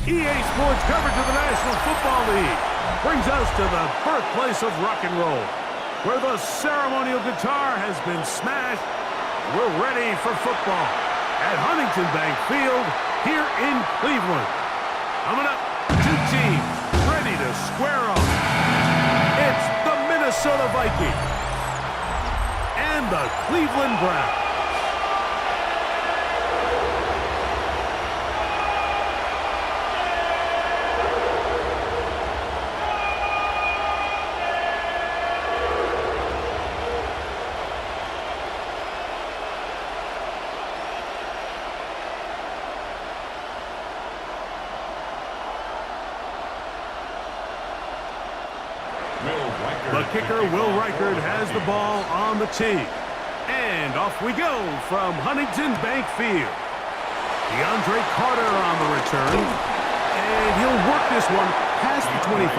EA Sports coverage of the National Football League brings us to the birthplace of rock and roll, where the ceremonial guitar has been smashed. We're ready for football at Huntington Bank Field here in Cleveland. Coming up, two teams ready to square off. It's the Minnesota Vikings and the Cleveland Browns. The kicker, Will Reichard, has the ball on the tee. And off we go from Huntington Bank Field. DeAndre Carter on the return. And he'll work this one past the 25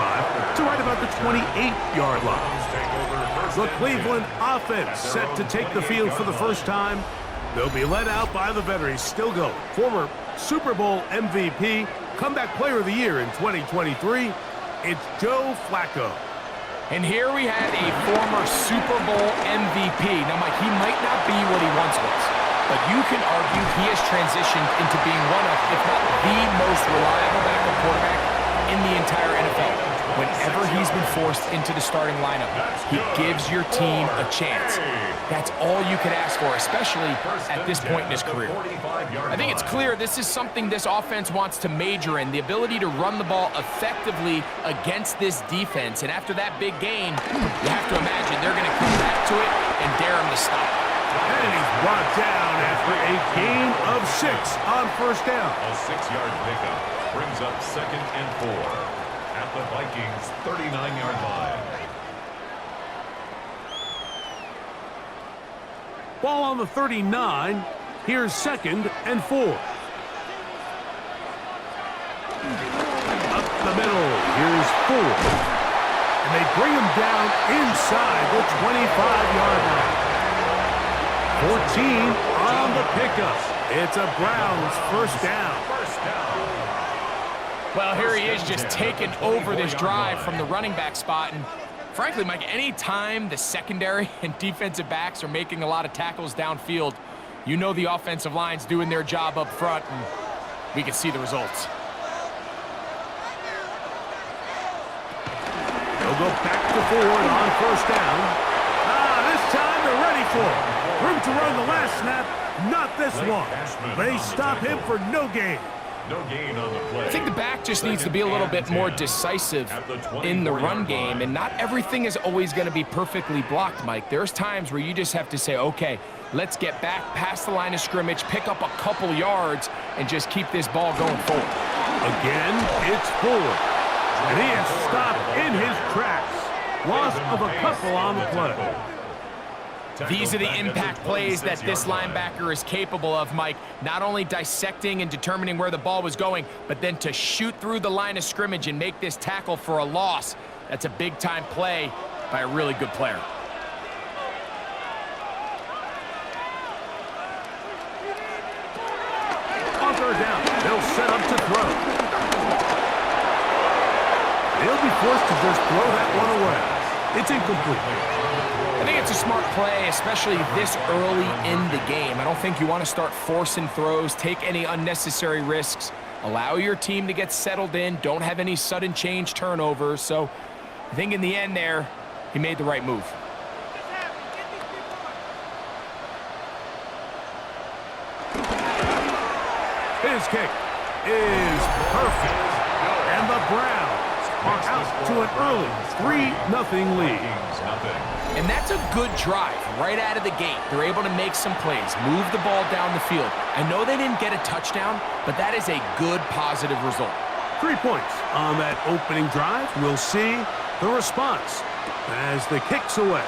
to right about the 28-yard line. The Cleveland offense set to take the field for the first time. They'll be led out by the veteran, still going, former Super Bowl MVP, comeback player of the year in 2023. It's Joe Flacco. And here we had a former Super Bowl MVP. Now, Mike, he might not be what he once was, but you can argue he has transitioned into being one of, if not the most reliable backup quarterback in the entire NFL. Whenever he's been forced into the starting lineup, he gives your team a chance. That's all you could ask for, especially at this point in his career. I think it's clear this is something this offense wants to major in, the ability to run the ball effectively against this defense. And after that big gain, you have to imagine they're going to come back to it and dare him to stop. And he's brought down after a gain of 6 on first down. A 6-yard pickup brings up 2nd and 4 at the Vikings' 39-yard line. Ball on the 39. Here's 2nd and 4. Up the middle. Here's 4. And they bring him down inside the 25-yard line. 14 on the pickup. It's a Browns first down. Well, here he is just taking over this drive from the running back spot. And frankly, Mike, any time the secondary and defensive backs are making a lot of tackles downfield, you know the offensive line's doing their job up front, and we can see the results. They'll go back to forward on first down. This time they're ready for it. Room to run the last snap, not this one. They stop him for no gain. No gain on the play. I think the back just needs to be a little bit more decisive in the run game, and not everything is always going to be perfectly blocked, Mike. There's times where you just have to say, okay, let's get back past the line of scrimmage, pick up a couple yards, and just keep this ball going forward. Again, it's forward. And he is stopped in his tracks. Loss of a couple on the play. These are the impact plays that this linebacker is capable of, Mike. Not only dissecting and determining where the ball was going, but then to shoot through the line of scrimmage and make this tackle for a loss. That's a big-time play by a really good player. On third down, they'll set up to throw. They'll be forced to just throw that one away. It's incomplete. I think it's a smart play, especially this early in the game. I don't think you want to start forcing throws, take any unnecessary risks, allow your team to get settled in, don't have any sudden change turnovers. So I think in the end there, he made the right move. His kick is perfect. And the Browns are out to an early 3-0 lead. And that's a good drive right out of the gate. They're able to make some plays, move the ball down the field. I know they didn't get a touchdown, but that is a good positive result. 3 points on that opening drive. We'll see the response as the kick's away. A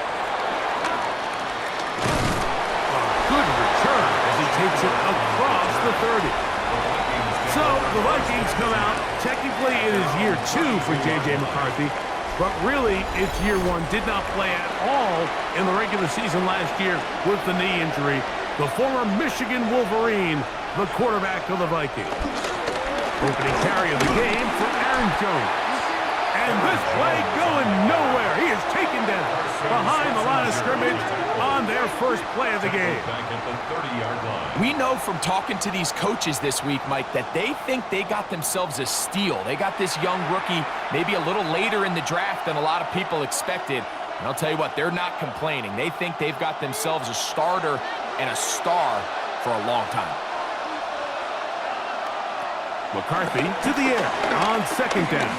good return as he takes it across the 30. So the Vikings come out. Technically, it is year 2 for J.J. McCarthy. But really, it's year 1. Did not play at all in the regular season last year with the knee injury. The former Michigan Wolverine, the quarterback of the Vikings. Opening carry of the game for Aaron Jones. And this play going nowhere. He is taken down behind the line of scrimmage on their first play of the game. Back at the 30-yard line. We know from talking to these coaches this week, Mike, that they think they got themselves a steal. They got this young rookie maybe a little later in the draft than a lot of people expected. And I'll tell you what, they're not complaining. They think they've got themselves a starter and a star for a long time. McCarthy to the air on second down.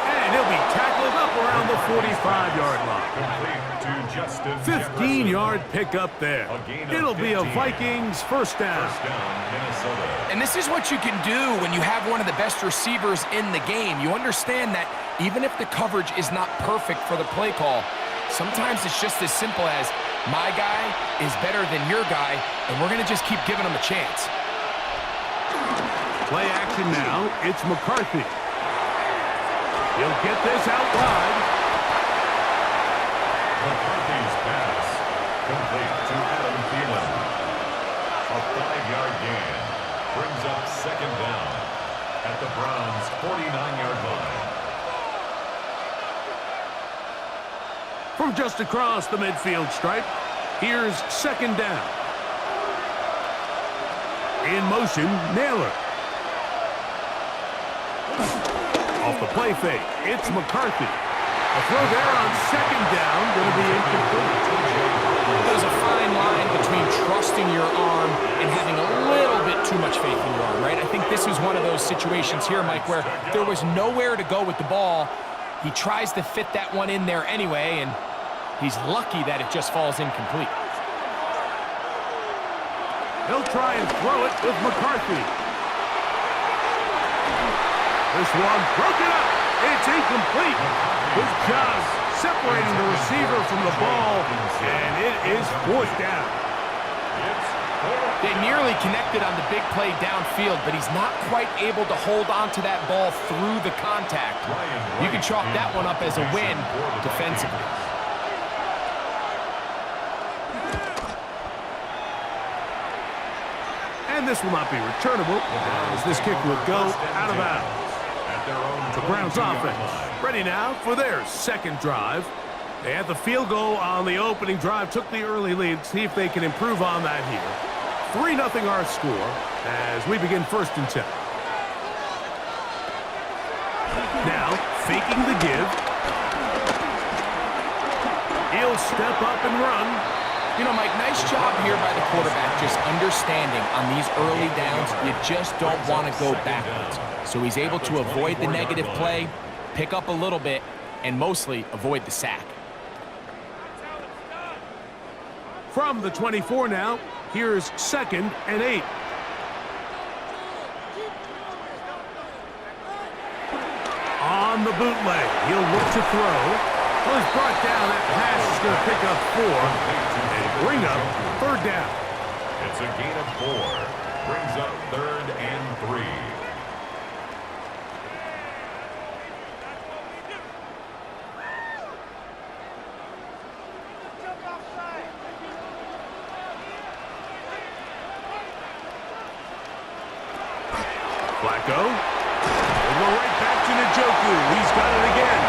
And he'll be tackled up around the 45-yard line. Complete to Justin 15-yard pickup there. It'll be a Vikings first down. First down, Minnesota. And this is what you can do when you have one of the best receivers in the game. You understand that even if the coverage is not perfect for the play call, sometimes it's just as simple as my guy is better than your guy, and we're going to just keep giving him a chance. Play action now. It's McCarthy. He'll get this out wide. McCarthy's pass complete to Adam Thielen. A 5-yard gain brings up second down at the Browns' 49-yard line. From just across the midfield stripe, here's second down. In motion, Naylor. Off the play fake, it's McCarthy. A throw there on second down, going to be incomplete. There's a fine line between trusting your arm and having a little bit too much faith in your arm, right? I think this is one of those situations here, Mike, where there was nowhere to go with the ball. He tries to fit that one in there anyway, and he's lucky that it just falls incomplete. He'll try and throw it with McCarthy. This one broken up. It's incomplete. Good job separating the receiver from the ball, and it is fourth down. They nearly connected on the big play downfield, but he's not quite able to hold on to that ball through the contact. You can chalk that one up as a win defensively. And this will not be returnable, as this kick will go out of bounds. The Browns offense ready now for their second drive. They had the field goal on the opening drive, took the early lead. See if they can improve on that here. 3-0 our score as we begin first and 10. Now, faking the give. He'll step up and run. You know, Mike, nice job here by the quarterback, just understanding on these early downs, you just don't want to go backwards. So he's able to avoid the negative play, pick up a little bit, and mostly avoid the sack. From the 24 now, here's second and 8. On the bootleg, he'll look to throw. Well, he's brought down. That pass is going to pick up 4 and bring up third down. It's a gain of 4. Brings up third and 3. Flacco. We'll go right back to Njoku. He's got it again.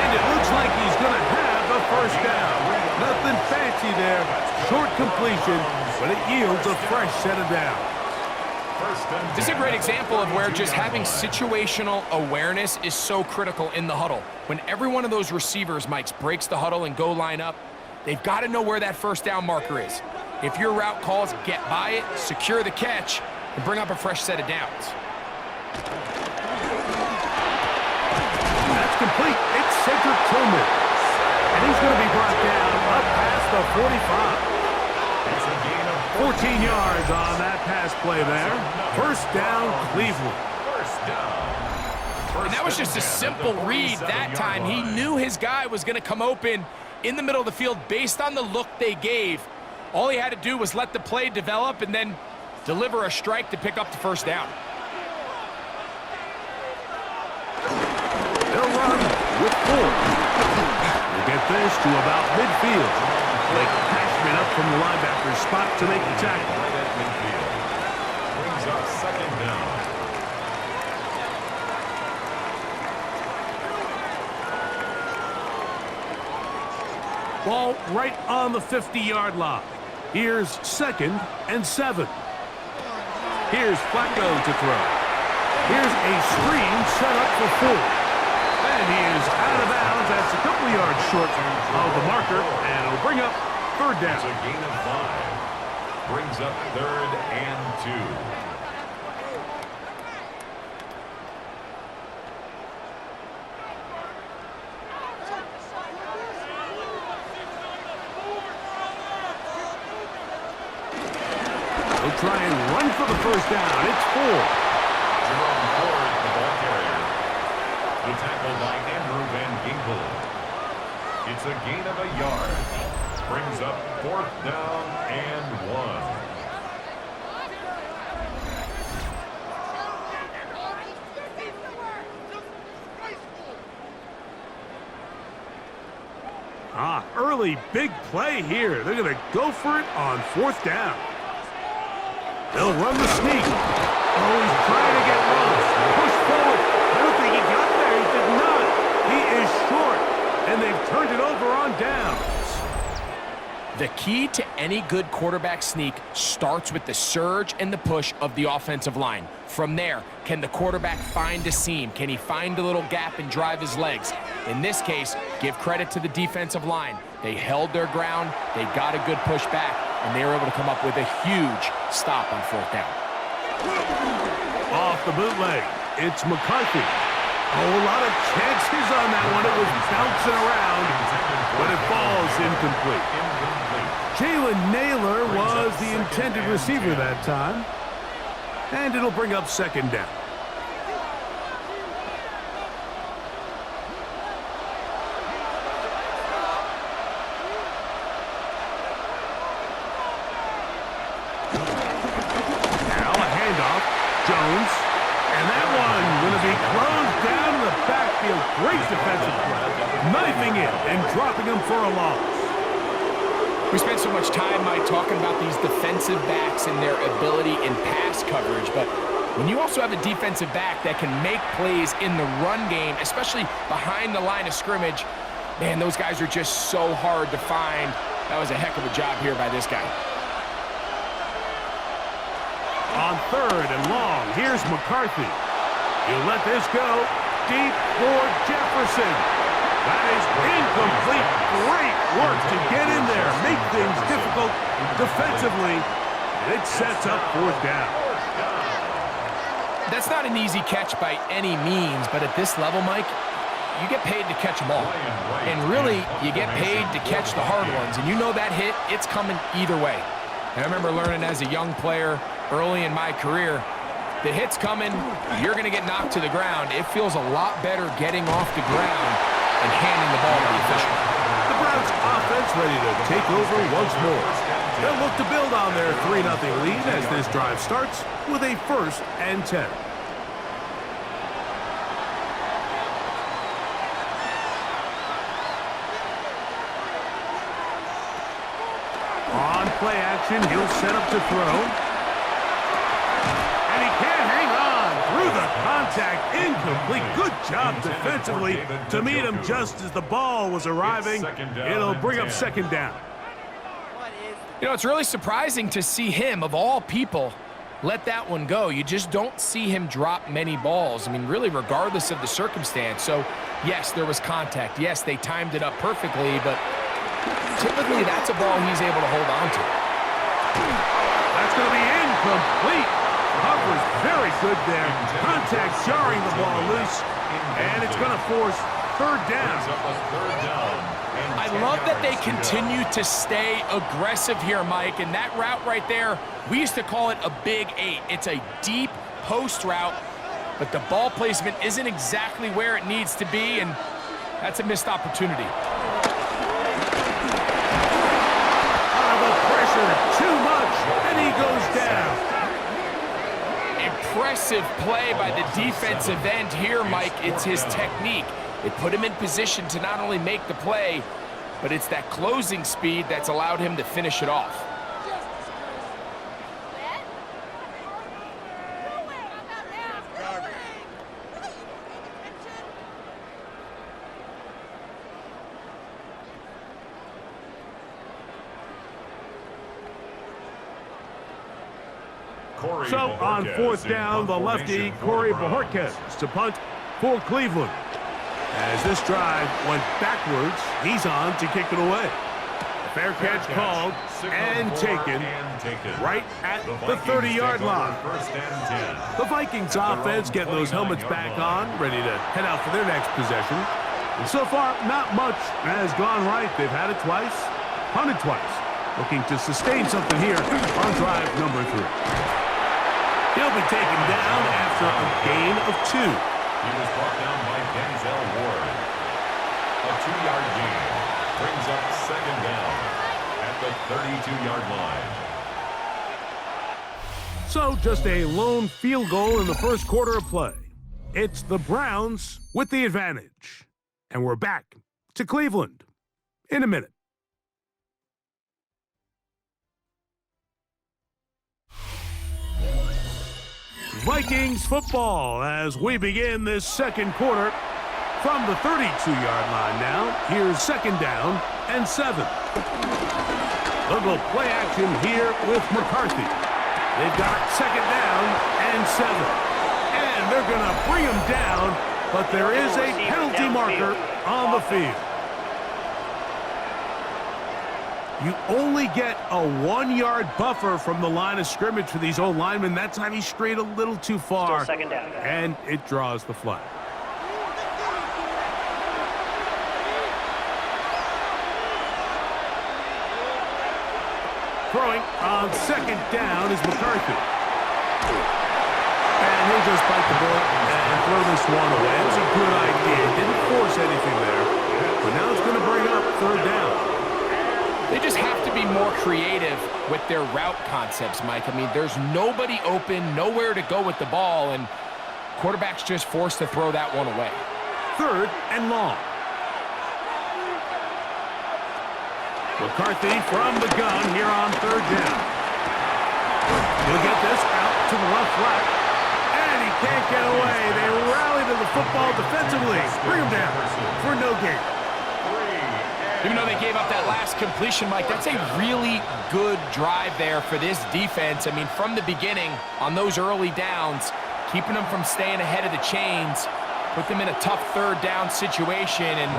And it looks like he's going to have the first down. Nothing fancy there. Short completion, but it yields a fresh set of downs. This is a great example of where just having situational awareness is so critical in the huddle. When every one of those receivers, Mike, breaks the huddle and go line up, they've got to know where that first down marker is. If your route calls, get by it, secure the catch, and bring up a fresh set of downs. That's complete. It's Cedric Tillman. And he's going to be brought down up past the 45. 14 yards on that pass play there. First down, Cleveland. And that was just a simple read that time. He knew his guy was going to come open in the middle of the field based on the look they gave. All he had to do was let the play develop and then deliver a strike to pick up the first down. They'll run with 4. We'll get this to about midfield. Blake Cashman up from the linebacker's spot to make the tackle. Brings up second Ball right on the 50-yard line. Here's 2nd and 7. Here's Flacco to throw. Here's a screen set up for 4. And he is out of bounds. That's a couple of yards short of the marker, and it'll bring up 3rd down. It's a gain of 5. Brings up 3rd and 2. He'll try and run for the 1st down. It's 4. Jerome Ford, the ball carrier. The tackle by Andrew Van Ginkel. It's a gain of a yard. Brings up 4th down and 1. Early big play here. They're going to go for it on 4th down. They'll run the sneak. Oh, he's trying to get loose. Push forward. I don't think he got there. He did not. He is short. And they've turned it over on downs. The key to any good quarterback sneak starts with the surge and the push of the offensive line. From there, can the quarterback find a seam? Can he find a little gap and drive his legs? In this case, give credit to the defensive line. They held their ground, they got a good push back, and they were able to come up with a huge stop on 4th down. Off the bootleg, it's McCarthy. Oh, a lot of chances on that one. It was bouncing around, but it falls incomplete. Jalen Naylor was the intended receiver that time. And it'll bring up 2nd down. Now a handoff. Jones. And that one going to be closed down in the backfield. Great defensive play. Knifing it and dropping him for a loss. We spent so much time, Mike, talking about these defensive backs and their ability in pass coverage, but when you also have a defensive back that can make plays in the run game, especially behind the line of scrimmage, man, those guys are just so hard to find. That was a heck of a job here by this guy. On 3rd and long, here's McCarthy. He'll let this go. Deep for Jefferson. That is incomplete. Great work to get in there, make things difficult defensively. And it sets up 4th down. That's not an easy catch by any means, but at this level, Mike, you get paid to catch them all. And really, you get paid to catch the hard ones. And you know that hit, it's coming either way. And I remember learning as a young player early in my career, the hit's coming, you're going to get knocked to the ground. It feels a lot better getting off the ground and handing the ball to the official. The Browns offense ready to take over once more. They'll look to build on their 3-0 lead as this drive starts with a 1st and 10. On play action, he'll set up to throw. And he can't hang on through the contact. Incomplete. Good job defensively to meet him just as the ball was arriving. It'll bring up 2nd down. You know, it's really surprising to see him, of all people, let that one go. You just don't see him drop many balls. I mean, really, regardless of the circumstance. So, yes, there was contact. Yes, they timed it up perfectly, but typically that's a ball he's able to hold on to. That's going to be incomplete. Huff was very good there. Contact jarring the ball loose, and it's going to force 3rd down. I love that they continue to stay aggressive here, Mike, and that route right there, we used to call it a big 8. It's a deep post route, but the ball placement isn't exactly where it needs to be, and that's a missed opportunity. The pressure, too much, and he goes down. Impressive play by the defensive end here, Mike. It's his technique. It put him in position to not only make the play, but it's that closing speed that's allowed him to finish it off. So on fourth down, the lefty, Corey Bojorquez, to punt for Cleveland. As this drive went backwards, he's on to kick it away. Fair catch called and taken right at the 30-yard line. The Vikings offense getting those helmets back on, ready to head out for their next possession. And so far, not much has gone right. They've had it twice, punted twice. Looking to sustain something here on drive number 3. He'll be taken down after a gain of 2. He was brought down by Denzel Ward. A 2-yard gain brings up second down at the 32-yard line. So just a lone field goal in the first quarter of play. It's the Browns with the advantage. And we're back to Cleveland in a minute. Vikings football as we begin this second quarter from the 32-yard line now. Here's second down and 7. They'll go play action here with McCarthy. They've got second down and 7. And they're going to bring him down, but there is a penalty marker on the field. You only get a 1-yard buffer from the line of scrimmage for these old linemen. That time he strayed a little too far, second down, and it draws the flag. Throwing on second down is McCarthy. And he'll just bite the bullet and throw this one away. It was a good idea. Didn't force anything there. But now it's going to bring up third down. They just have to be more creative with their route concepts, Mike. I mean, there's nobody open, nowhere to go with the ball, and quarterback's just forced to throw that one away. Third and long. McCarthy from the gun here on third down. He'll get this out to the left flat, and he can't get away. They rally to the football defensively. Bring him down for no gain. Even though they gave up that last completion, Mike, that's a really good drive there for this defense. I mean, from the beginning, on those early downs, keeping them from staying ahead of the chains, put them in a tough third down situation, and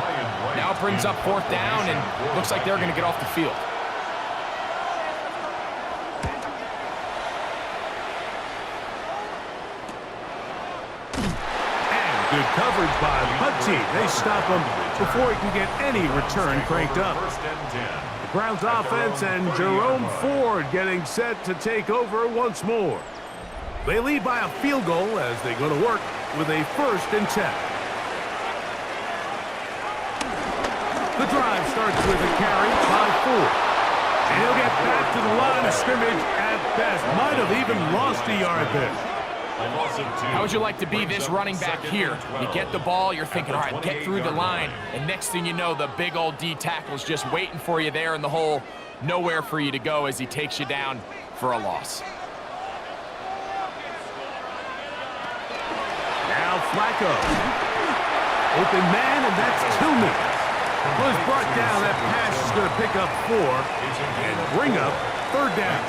now it brings up fourth down, and looks like they're going to get off the field. And good coverage by the punt team. They stop him before he can get any return cranked up. The Browns offense and Jerome Ford getting set to take over once more. They lead by a field goal as they go to work with a 1st and 10. The drive starts with a carry by Ford. And he'll get back to the line of scrimmage at best. Might have even lost a yard there. How would you like to be this running back here? You get the ball, you're thinking, all right, get through the line, and next thing you know, the big old D tackle's just waiting for you there in the hole. Nowhere for you to go as he takes you down for a loss. Now Flacco. Open man, and that's Tillman. Was brought down. That pass is going to pick up 4 and bring up third down.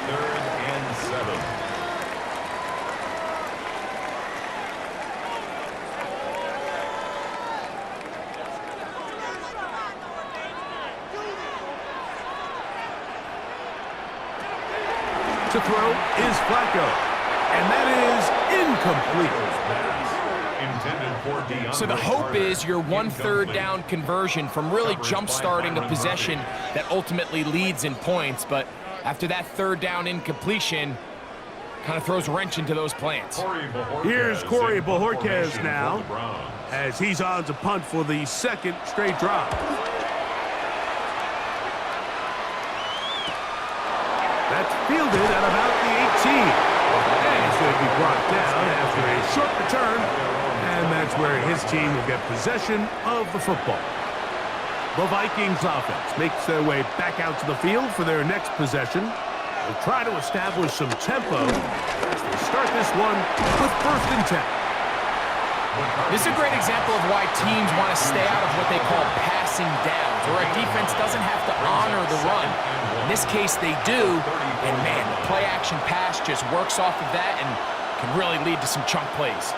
Third and 7. To throw is Flacco, and that is incomplete. So the hope is your 1/3 down conversion from really jump-starting a possession that ultimately leads in points, but after that third down incompletion, kind of throws a wrench into those plans. Here's Corey Bojorquez now, as he's on to punt for the 2nd straight drive. That's fielded at about the 18. And he's going to be brought down after a short return. And that's where his team will get possession of the football. The Vikings offense makes their way back out to the field for their next possession. They'll try to establish some tempo as they start this one with 1st and 10. This is a great example of why teams want to stay out of what they call pass passing downs, or a defense doesn't have to honor the run. In this case, they do, and man, the play-action pass just works off of that and can really lead to some chunk plays.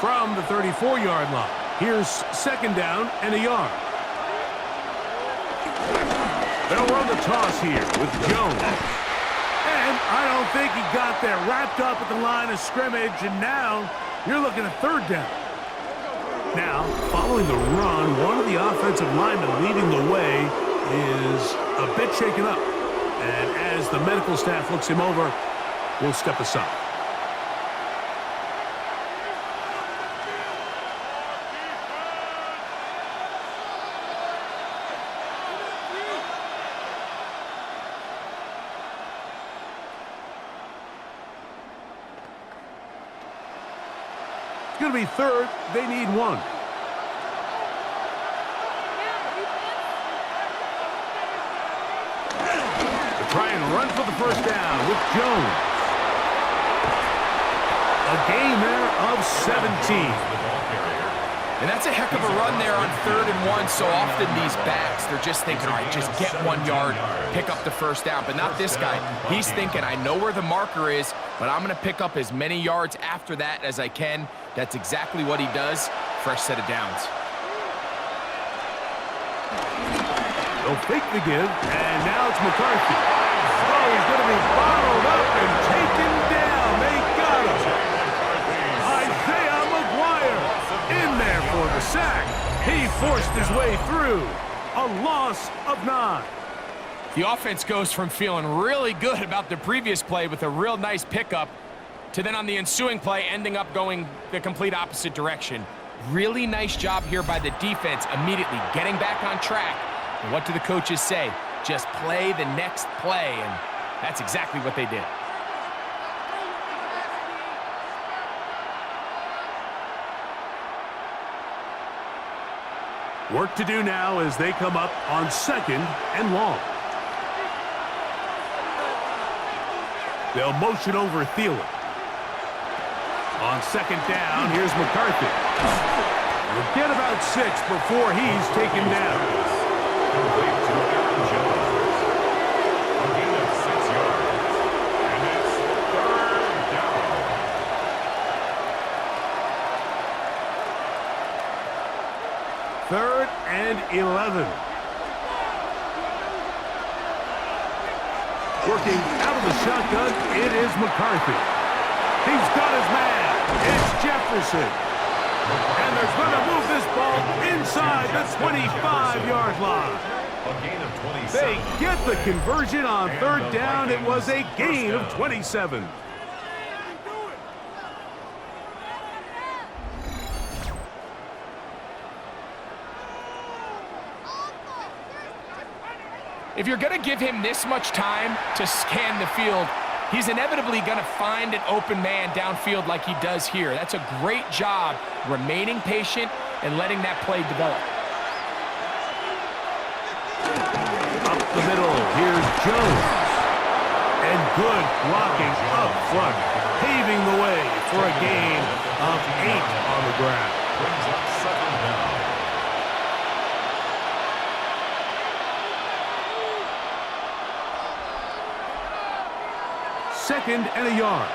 From the 34-yard line, here's second down and a yard. They'll run the toss here with Jones. And I don't think he got there. Wrapped up at the line of scrimmage, and now you're looking at third down. Now, following the run, one of the offensive linemen leading the way is a bit shaken up. And as the medical staff looks him over, we'll step aside. It's going to be third. They need one. They try and run for the first down with Jones. A gain there of 17. And that's a heck of a run there on 3rd and 1. So often these backs, they're just thinking, all right, just get 1 yard, pick up the first down. But not this guy. He's thinking, I know where the marker is, but I'm going to pick up as many yards after that as I can. That's exactly what he does. Fresh set of downs. They'll fake the give, and now it's McCarthy. Oh, he's going to be bottled up and taken down. They got him. Isaiah McGuire in there for the sack. He forced his way through. A loss of 9. The offense goes from feeling really good about the previous play with a real nice pickup to then on the ensuing play ending up going the complete opposite direction. Really nice job here by the defense immediately getting back on track. And what do the coaches say? Just play the next play, and that's exactly what they did. Work to do now as they come up on 2nd and long. They'll motion over Thielen. On 2nd down, here's McCarthy. We'll get about 6 before he's taken down. Complete to Aaron Jones. A gain of 6 yards. And it's 3rd down. Third and 11. Working out of the shotgun, it is McCarthy. He's got his man. It's Jefferson. And they're going to move this ball inside the 25-yard line. A gain of 27. They get the conversion on 3rd down. It was a gain of 27. If you're going to give him this much time to scan the field, he's inevitably going to find an open man downfield like he does here. That's a great job remaining patient and letting that play develop. Up the middle, here's Jones. And good blocking up front, paving the way for a gain of 8 on the ground. Brings up 2nd down. Second and a yard.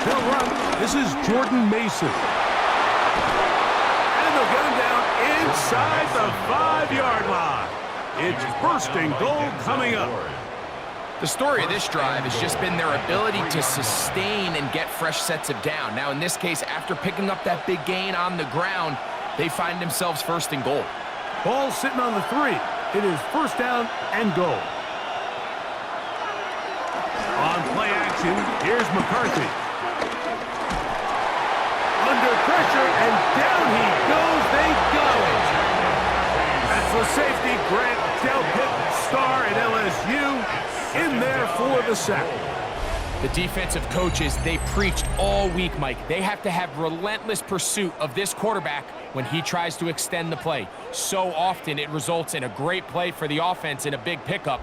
They'll run. This is Jordan Mason. And they'll get him down inside the 5-yard line. It's 1st and goal coming up. The story of this drive has just been their ability to sustain and get fresh sets of down. Now, in this case, after picking up that big gain on the ground, they find themselves 1st and goal. Ball sitting on the 3. It is 1st down and goal. On play action, here's McCarthy. Under pressure, and down he goes. They got it. That's the safety, Grant Delpit, star at LSU, in there for the sack. The defensive coaches, they preached all week, Mike. They have to have relentless pursuit of this quarterback when he tries to extend the play. So often it results in a great play for the offense and a big pickup.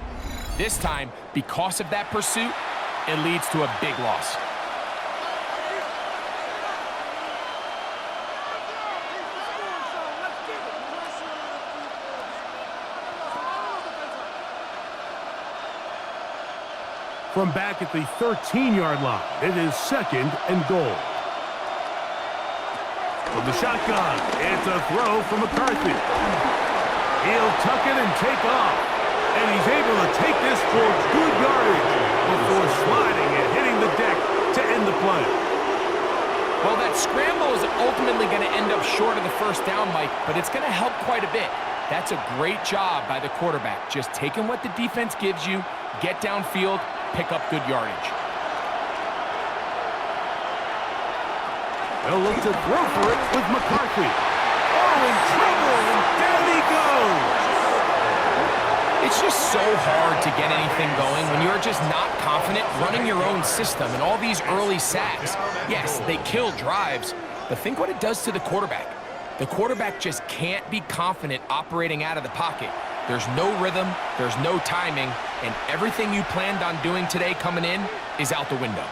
This time, because of that pursuit, it leads to a big loss. From back at the 13-yard line, it is 2nd and goal. From the shotgun, it's a throw from McCarthy. He'll tuck it and take off. And he's able to take this for good yardage before sliding and hitting the deck to end the play. Well, that scramble is ultimately going to end up short of the first down, Mike, but it's going to help quite a bit. That's a great job by the quarterback. Just taking what the defense gives you, get downfield, pick up good yardage. They'll look to throw for it with McCarthy. Oh, in trouble, and down he goes. It's just so hard to get anything going when you're just not confident running your own system and all these early sacks. Yes, they kill drives, but think what it does to the quarterback. The quarterback just can't be confident operating out of the pocket. There's no rhythm, there's no timing, and everything you planned on doing today coming in is out the window.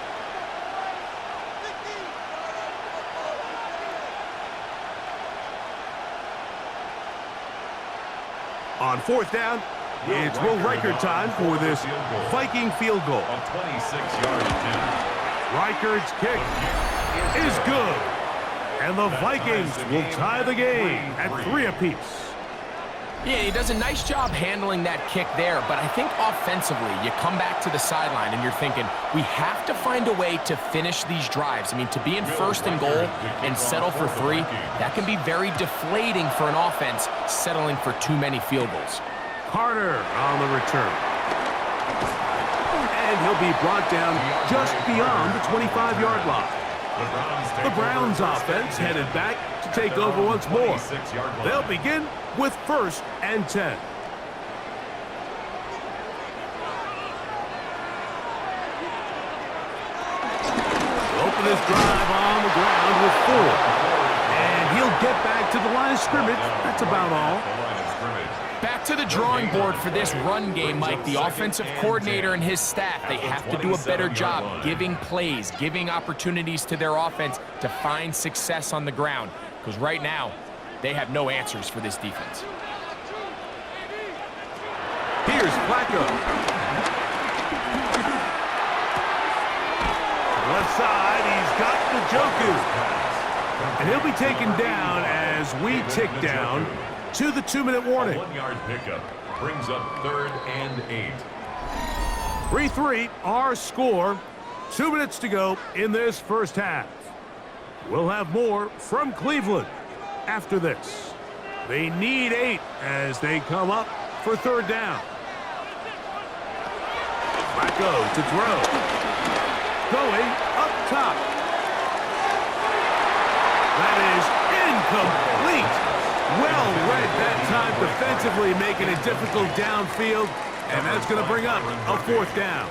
On 4th down, it's Will Riker time for this Viking field goal. A 26-yard attempt. Riker's kick is good. And the Vikings will tie the game at 3 apiece. Yeah, he does a nice job handling that kick there, but I think offensively, you come back to the sideline and you're thinking, we have to find a way to finish these drives. I mean, to be in 1st and goal and settle for 3, that can be very deflating for an offense settling for too many field goals. Carter on the return. And he'll be brought down just beyond the 25-yard line. The Browns offense headed back to take over once more. They'll begin with 1st and 10. Open this drive on the ground with 4. And he'll get back to the line of scrimmage. That's about all. Back to the drawing board for this run game, Mike. The offensive coordinator and his staff, they have to do a better job giving plays, giving opportunities to their offense to find success on the ground. Because right now, they have no answers for this defense. Here's Flacco. Left side, he's got Njoku. And he'll be taken down as we tick down to the 2-minute warning. A 1-yard pickup brings up 3rd and 8. 3-3, our score. 2 minutes to go in this first half. We'll have more from Cleveland after this. They need 8 as they come up for 3rd down. Flacco to throw. Going up top. That is incomplete. Well read that time defensively, making it difficult downfield, and that's going to bring up a 4th down.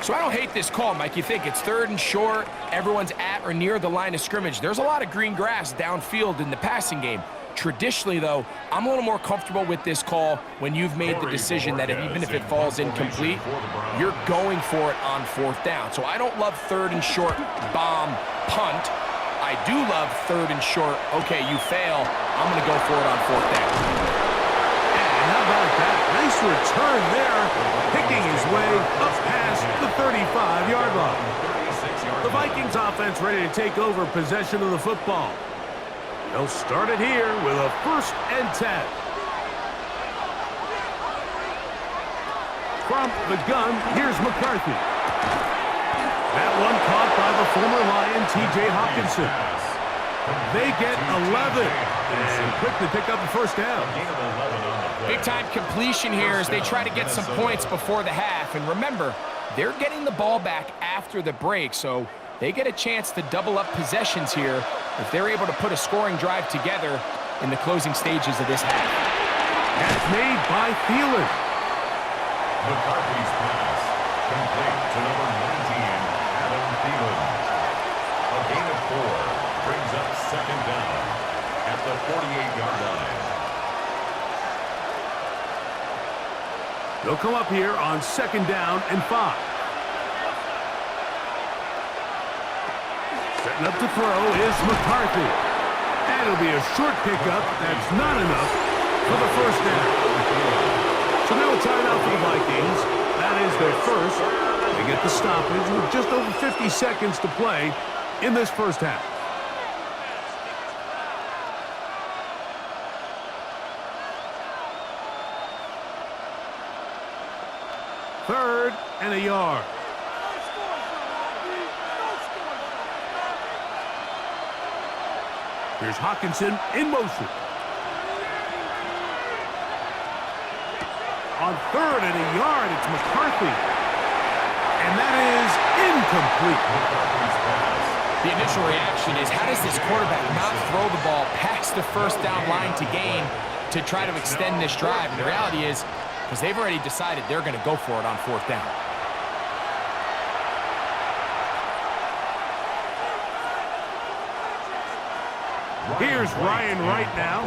So I don't hate this call, Mike. You think it's 3rd and short, everyone's at or near the line of scrimmage. There's a lot of green grass downfield in the passing game. Traditionally, though, I'm a little more comfortable with this call when you've made the decision that even if it falls incomplete, you're going for it on 4th down. So I don't love 3rd and short, bomb, punt. I do love 3rd and short, okay, you fail, I'm going to go for it on 4th down. And how about that? Nice return there, picking his way up past the 35-yard line. The Vikings offense ready to take over possession of the football. They'll start it here with a 1st and 10. From the gun, here's McCarthy. That one caught by the former Lion, T.J. Hawkinson. They get 11 and quickly pick up the 1st down. Big-time completion here as they try to get some points before the half. And remember, they're getting the ball back after the break, so they get a chance to double up possessions here if they're able to put a scoring drive together in the closing stages of this half. That's made by Thielen. McCarthy's pass complete to number 19, Adam Thielen. A gain of 4 brings up 2nd down at the 48-yard line. They'll come up here on 2nd down and 5. Setting up to throw is McCarthy. And it'll be a short pickup. That's not enough for the 1st down. So now a timeout for the Vikings that is their first. They get the stoppage with just over 50 seconds to play in this first half. Third and a yard. Here's Hawkinson in motion. On third and a yard, it's McCarthy. And that is incomplete. The initial reaction is, how does this quarterback not throw the ball past the first down line to gain to try to extend this drive? And the reality is, because they've already decided they're going to go for it on fourth down. Here's Ryan Wright now,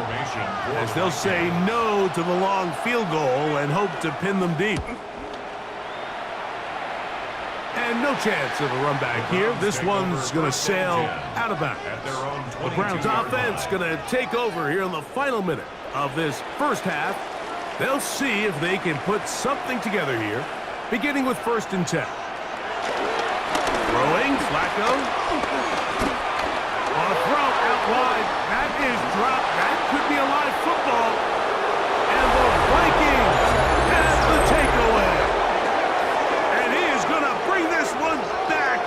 as they'll say no to the long field goal and hope to pin them deep. And no chance of a run back here. This one's going to sail out of bounds. The Browns offense going to take over here in the final minute of this first half. They'll see if they can put something together here, beginning with 1st and 10. Throwing, Flacco. On a throw out wide. That is dropped. That could be a live football. And the Vikings have the takeaway. And he is going to bring this one back.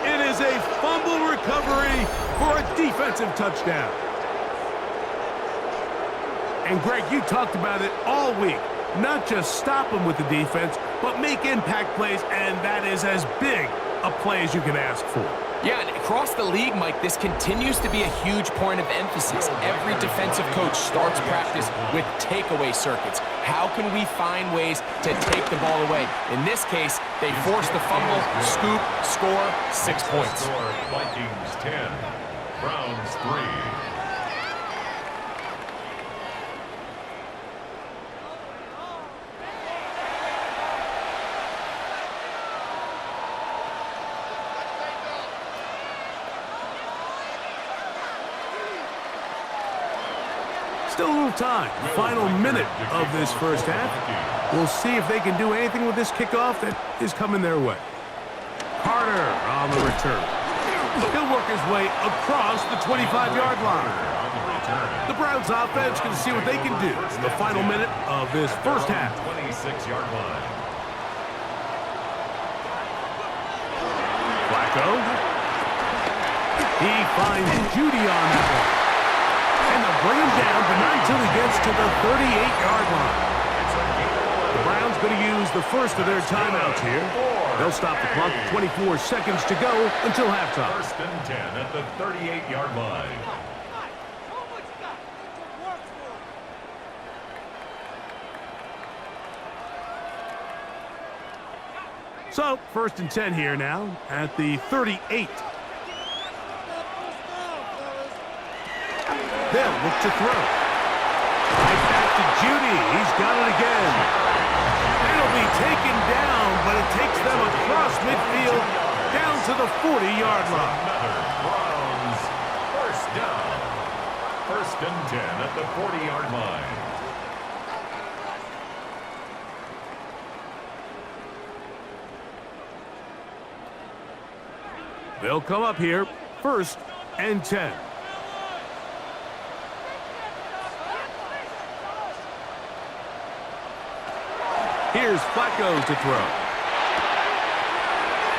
It is a fumble recovery for a defensive touchdown. And Greg, you talked about it all week. Not just stop them with the defense, but make impact plays, and that is as big a play as you can ask for. Yeah, and across the league, Mike, this continues to be a huge point of emphasis. Every defensive coach starts practice with takeaway circuits. How can we find ways to take the ball away? In this case, they force the fumble, scoop, score, 6 points. Vikings 10, Browns 3. Still a little time. Final minute of this first half. We'll see if they can do anything with this kickoff that is coming their way. Carter on the return. He'll work his way across the 25-yard line. The Browns offense can see what they can do in the final minute of this first half. 26-yard line. Flacco. He finds Judy on that one. And they'll bring him down, but not until he gets to the 38-yard line. The Browns going to use the first of their timeouts here. They'll stop the clock with 24 seconds to go until halftime. 1st and 10 at the 38-yard line. So, 1st and 10 here now at the 38. They'll look to throw. Right back to Judy. He's got it again. It'll be taken down, but it takes them across midfield down to the 40-yard line. Browns first down. 1st and 10 at the 40-yard line. They'll come up here, 1st and 10. Here's Flacco to throw.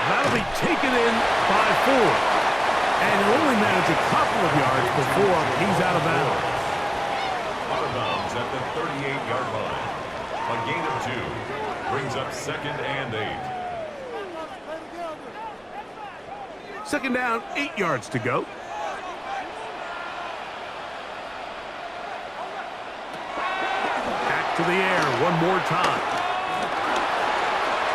That'll be taken in by 4. And he'll only manage a couple of yards before he's out of bounds. Out of bounds at the 38-yard line. A gain of 2. Brings up 2nd and 8. 2nd down, 8 yards to go. Back to the air one more time.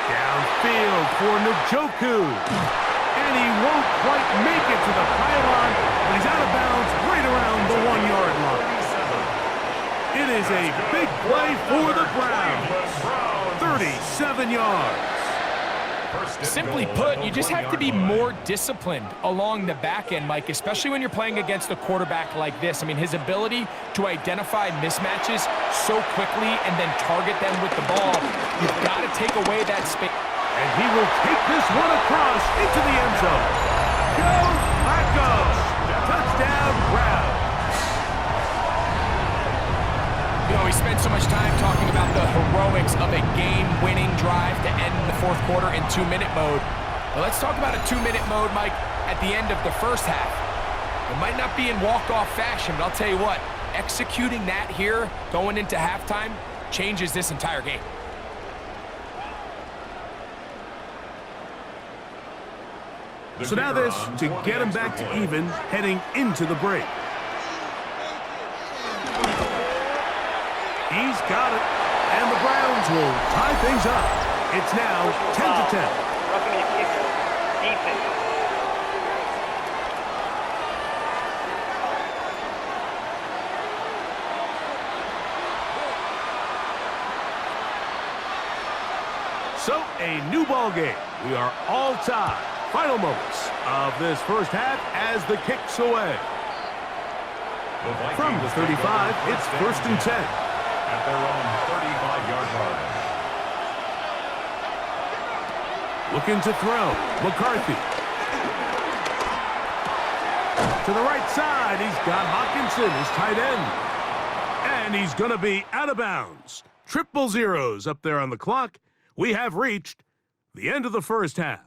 Downfield for Njoku. And he won't quite make it to the pylon, but he's out of bounds right around the 1-yard line. It is a big play for the Browns. 37 yards. Simply put, you just have to be more disciplined along the back end, Mike, especially when you're playing against a quarterback like this. I mean, his ability to identify mismatches so quickly and then target them with the ball, you've got to take away that space. And he will take this one across into the end zone. Go, Vikings! Touchdown, Browns. You know, we spent so much time talking about the heroics of a game-winning drive to end the fourth quarter in 2-minute mode. Well, let's talk about a 2-minute mode, Mike, at the end of the first half. It might not be in walk-off fashion, but I'll tell you what, executing that here, going into halftime, changes this entire game. So now this to get him back to even heading into the break. He's got it, and the Browns will tie things up. It's now 10-10. Roughing the kicker. Defense. So a new ball game. We are all tied. Final moments of this first half as the kick's away. From the 35, it's 1st and 10. At their own 35-yard line. Looking to throw. McCarthy. To the right side, he's got Hawkinson, his tight end. And he's going to be out of bounds. Triple zeros up there on the clock. We have reached the end of the first half.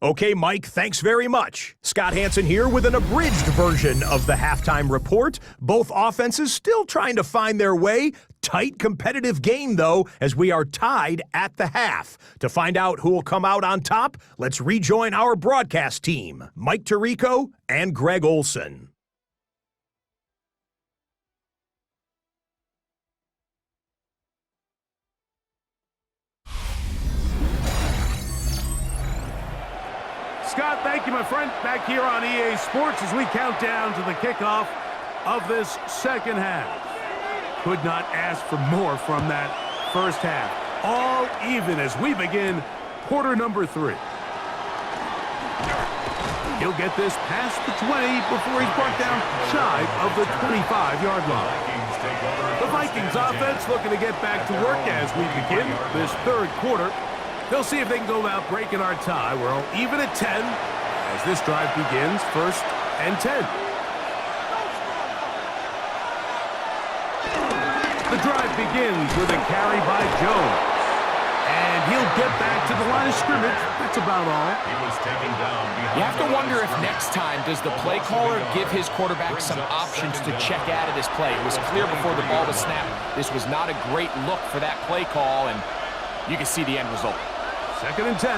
Okay, Mike, thanks very much. Scott Hansen here with an abridged version of the halftime report. Both offenses still trying to find their way. Tight, competitive game, though, as we are tied at the half. To find out who will come out on top, let's rejoin our broadcast team, Mike Tirico and Greg Olson. Scott, thank you, my friend. Back here on EA Sports as we count down to the kickoff of this second half. Could not ask for more from that first half. All even as we begin quarter number 3. He'll get this past the 20 before he's brought down shy of the 25-yard line. The Vikings offense looking to get back to work as we begin this third quarter. They'll see if they can go about breaking our tie. We're all even at 10 as this drive begins, 1st and 10. The drive begins with a carry by Jones. And he'll get back to the line of scrimmage. That's about all. He was taken down behind. You have to wonder if next time does the play caller give his quarterback some options to check out of this play. It was clear before the ball was snapped. This was not a great look for that play call, and you can see the end result. 2nd and 10.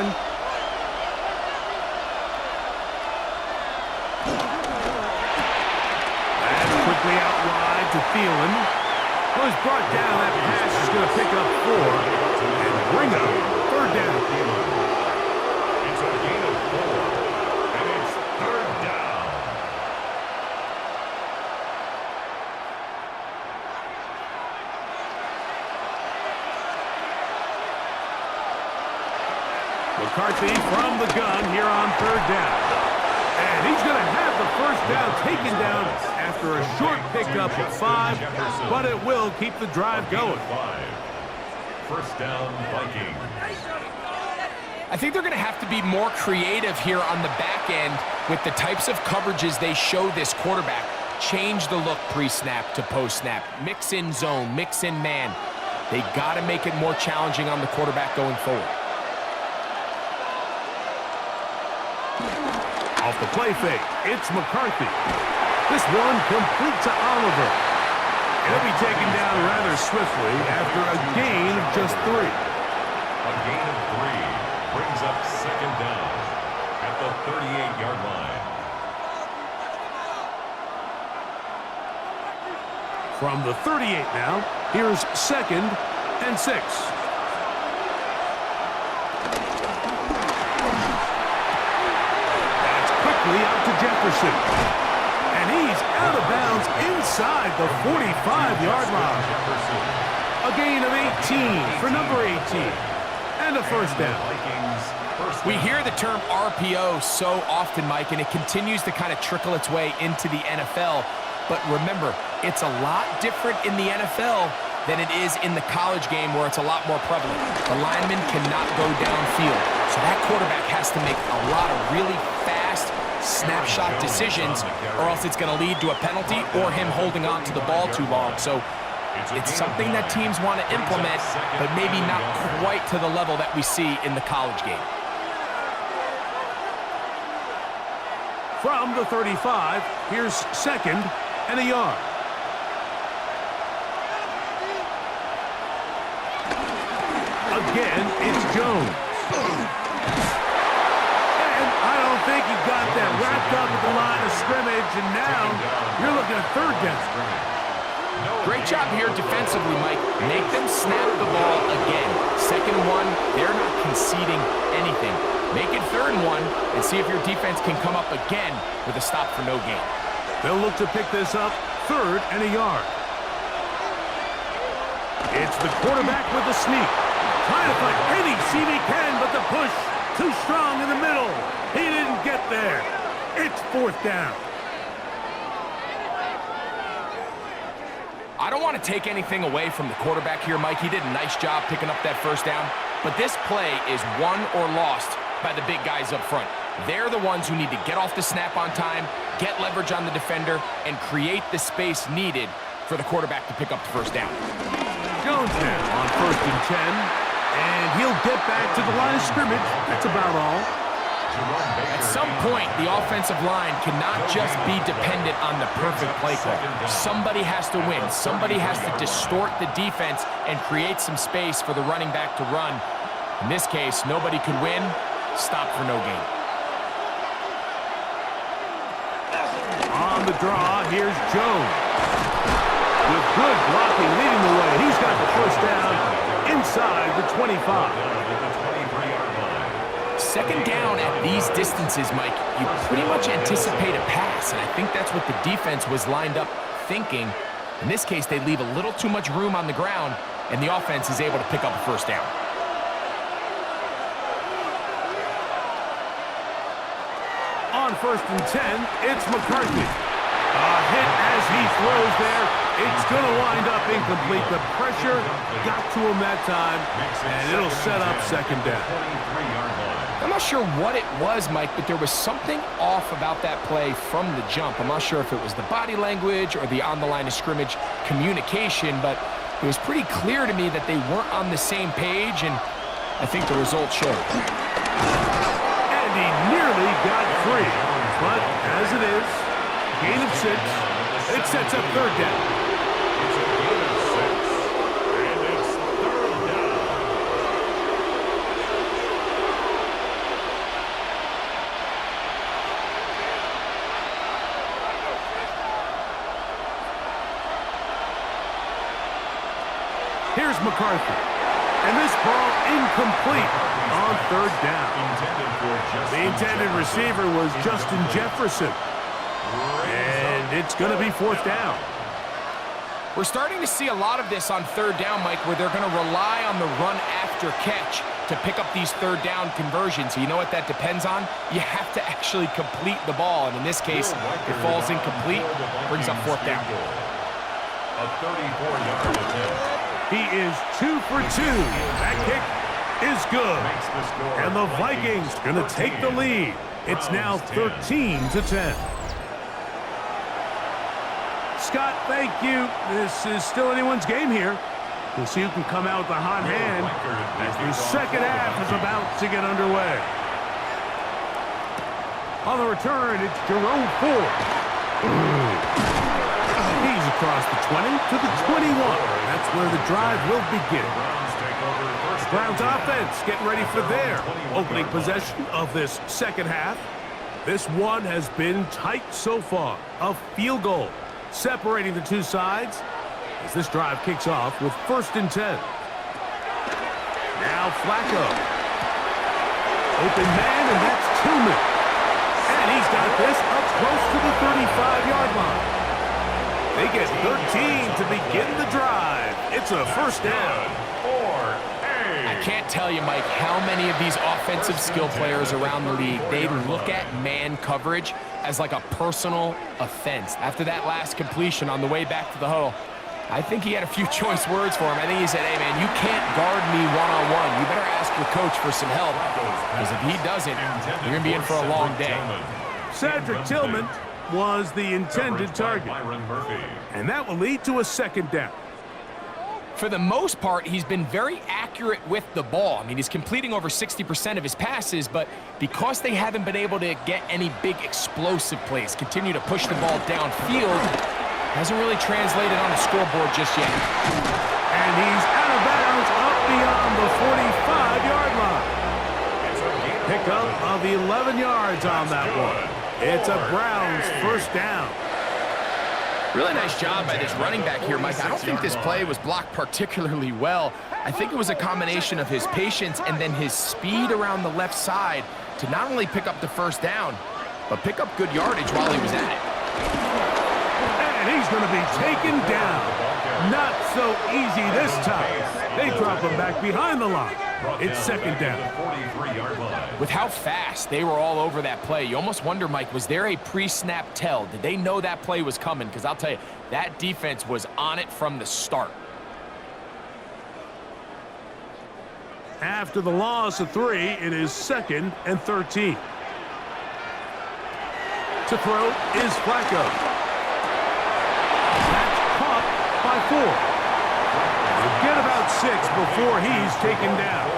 And quickly out wide to Thielen. Was brought down. That pass is going to pick up 4 and bring up 3rd down. It's a gain of 4, and it's 3rd down. McCarthy from the gun here on 3rd down. And he's going to have the 1st down taken down after a short pickup of 5, but it will keep the drive going. 1st down, Vikings. I think they're going to have to be more creative here on the back end with the types of coverages they show this quarterback. Change the look pre-snap to post-snap. Mix in zone, mix in man. They got to make it more challenging on the quarterback going forward. Off the play fake, it's McCarthy. This one complete to Oliver. He'll be taken down rather swiftly after a gain of just 3. A gain of 3 brings up 2nd down at the 38-yard line. From the 38 now, here's 2nd and 6. Out to Jefferson. And he's out of bounds inside the 45-yard line. A gain of 18 for number 18. And a first down. Vikings first We down. hear the term RPO so often, Mike, and it continues to kind of trickle its way into the NFL. But remember, it's a lot different in the NFL than it is in the college game where it's a lot more prevalent. The lineman cannot go downfield, so that quarterback has to make a lot of really fast snapshot decisions, or else it's going to lead to a penalty or him holding on to the ball too long. So it's something that teams want to implement, but maybe not quite to the level that we see in the college game. From the 35, here's second and a yard. Again, it's Jones. And I don't think he got that wrapped up at the line of scrimmage, and now you're looking at third down. Great job here defensively, Mike. Make them snap the ball again. Second and one, they're not conceding anything. Make it third and one and see if your defense can come up again with a stop for no gain. They'll look to pick this up third and a yard. It's the quarterback with the sneak. Trying to find any seam he can, but the push too strong in the middle. He didn't get there. It's fourth down. I don't want to take anything away from the quarterback here, Mike. He did a nice job picking up that first down. But this play is won or lost by the big guys up front. They're the ones who need to get off the snap on time, get leverage on the defender, and create the space needed for the quarterback to pick up the first down. Jones now on first and 10. And he'll get back to the line of scrimmage. That's about all. At some point, the offensive line cannot just be dependent on the perfect play call. Somebody has to win. Somebody has to distort the defense and create some space for the running back to run. In this case, nobody could win. Stop for no gain. On the draw, here's Jones. With good blocking leading the way. He's got the first down inside the 25. Second down at these distances, Mike, you pretty much anticipate a pass, and I think that's what the defense was lined up thinking. In this case, they leave a little too much room on the ground, and the offense is able to pick up a first down. On first and 10, it's McCarthy. A hit as he throws there. It's going to wind up incomplete. The pressure got to him that time, and it'll set up second down. I'm not sure what it was, Mike, but there was something off about that play from the jump. I'm not sure if it was the body language or the on-the-line of scrimmage communication, but it was pretty clear to me that they weren't on the same page, and I think the result showed. And he nearly got free, but as it is, gain of 6, it sets up third down. Here's McCarthy. And this ball incomplete on third down. The intended receiver was Justin Jefferson. And it's going to be fourth down. We're starting to see a lot of this on third down, Mike, where they're going to rely on the run after catch to pick up these third down conversions. You know what that depends on? You have to actually complete the ball. And in this case, it falls incomplete, brings up fourth down. A 34-yard attempt. He is 2 for 2. That kick is good. And the Vikings going to take the lead. It's now 13-10. Scott, thank you. This is still anyone's game here. We'll see who can come out with a hot hand as the second half is about to get underway. On the return, it's Jerome Ford. He's across the 20 to the 21. That's where the drive will begin. Browns offense getting ready for their opening possession of this second half. This one has been tight so far. A field goal separating the two sides as this drive kicks off with first and 10. Now Flacco. Open man, and that's Tillman. And he's got this up close to the 35-yard line. They get 13 to begin the drive. It's a first down. At can't tell you, Mike, how many of these offensive skill players around the league, they look at man coverage as like a personal offense. After that last completion on the way back to the huddle, I think he had a few choice words for him. I think he said, hey, man, you can't guard me one-on-one. You better ask your coach for some help, because if he doesn't, you're going to be in for a long day. Cedric Tillman was the intended target, and that will lead to a second down. For the most part, he's been very accurate with the ball. I mean, he's completing over 60% of his passes, but because they haven't been able to get any big explosive plays, continue to push the ball downfield, hasn't really translated on the scoreboard just yet. And he's out of bounds up beyond the 45-yard line. Pickup of 11 yards on that one. It's a Browns first down. Really nice job by this running back here, Mike. I don't think this play was blocked particularly well. I think it was a combination of his patience and then his speed around the left side to not only pick up the first down, but pick up good yardage while he was at it. And he's going to be taken down. Not so easy this time. They drop him back behind the line. It's second down. With how fast they were all over that play, you almost wonder, Mike, was there a pre-snap tell? Did they know that play was coming? Because I'll tell you, that defense was on it from the start. After the loss of 3, it is 2nd and 13. To throw is Flacco. That's caught by 4. He'll get about 6 before he's taken down.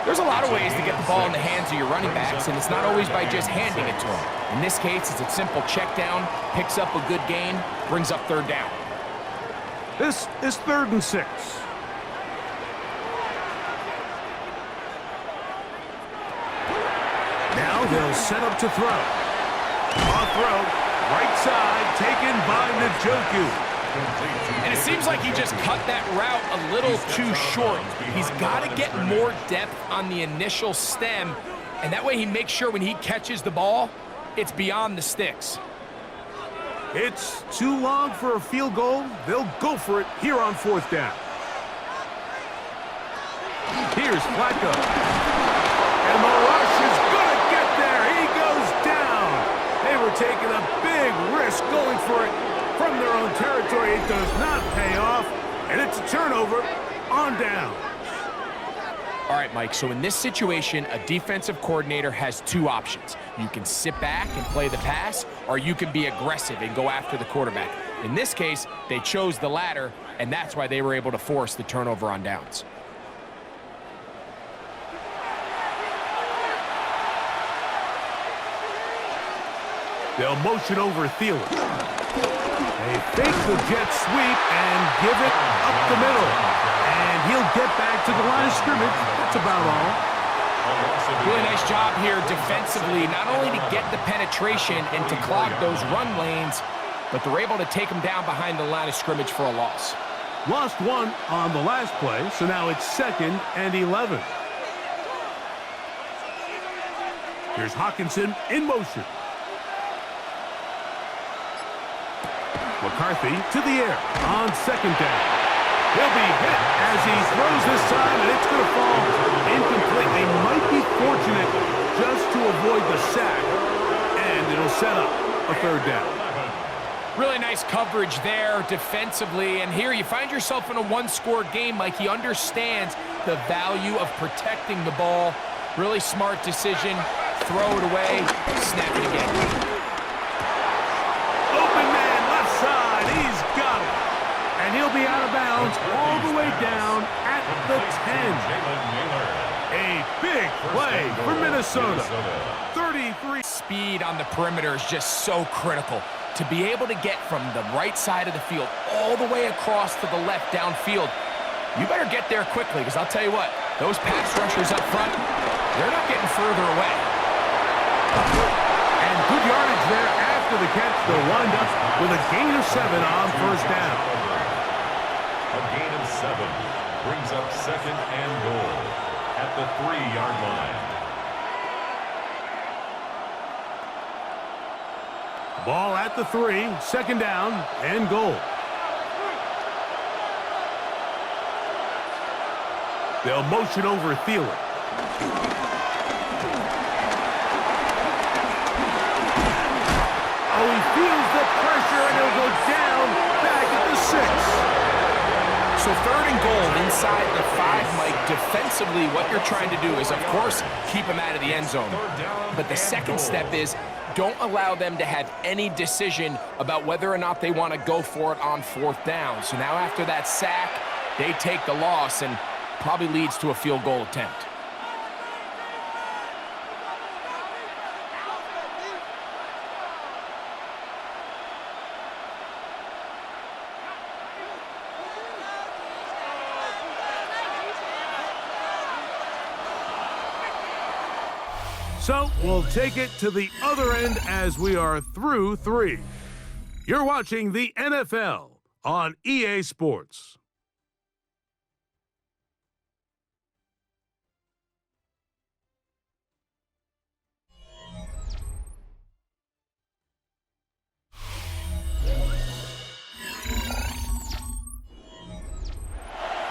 There's a lot of ways to get the ball in the hands of your running backs, and it's not always by just handing it to them. In this case, it's a simple check down, picks up a good gain, brings up third down. This is 3rd and 6. Now they'll set up to throw. On throw, right side, taken by Njoku. And it seems like he just cut that route a little too short. He's got to get more depth on the initial stem, and that way he makes sure when he catches the ball, it's beyond the sticks. It's too long for a field goal. They'll go for it here on 4th down. Here's Flacco. And the rush is going to get there. He goes down. They were taking a big risk going for it from their own territory. It does not pay off, and it's a turnover on down. All right, Mike, so in this situation, a defensive coordinator has 2 options. You can sit back and play the pass, or you can be aggressive and go after the quarterback. In this case, they chose the latter, and that's why they were able to force the turnover on downs. They'll motion over Thielen. They fake the jet sweep and give it up the middle. And he'll get back to the line of scrimmage. That's about all. Really nice job here defensively, not only to get the penetration and to clog those run lanes, but they're able to take him down behind the line of scrimmage for a loss. Lost 1 on the last play, so now it's 2nd and 11. Here's Hawkinson in motion. McCarthy to the air on 2nd down. He'll be hit as he throws this time, and it's going to fall incomplete. They might be fortunate just to avoid the sack, and it'll set up a 3rd down. Really nice coverage there defensively, and here you find yourself in a 1-score game. Like, he understands the value of protecting the ball. Really smart decision. Throw it away, snap it again. He's got it. And he'll be out of bounds all the way down at the 10. A big play for Minnesota. 33. Speed on the perimeter is just so critical. To be able to get from the right side of the field all the way across to the left downfield, you better get there quickly, because I'll tell you what, those pass rushers up front, they're not getting further away. And good yardage there after the catch. They'll wind up with a gain of 7 on 1st down. A gain of 7 brings up 2nd and goal at the 3-yard line. Ball at the 3, 2nd down and goal. They'll motion over Thielen. Oh, he feels the pressure, and he'll go down back at the 6. So 3rd and goal inside the 5, Mike. Defensively, what you're trying to do is, of course, keep him out of the end zone. But the second step is don't allow them to have any decision about whether or not they want to go for it on 4th down. So now after that sack, they take the loss and probably leads to a field goal attempt. So we'll take it to the other end as we are through 3. You're watching the NFL on EA Sports.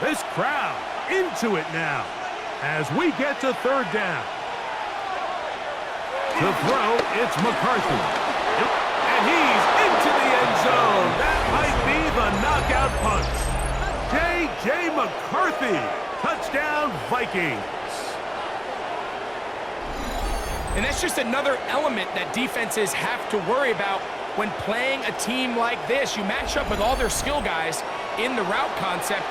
This crowd into it now as we get to 3rd down. To throw, it's McCarthy. And he's into the end zone. That might be the knockout punch. J.J. McCarthy. Touchdown, Vikings. And that's just another element that defenses have to worry about when playing a team like this. You match up with all their skill guys in the route concept,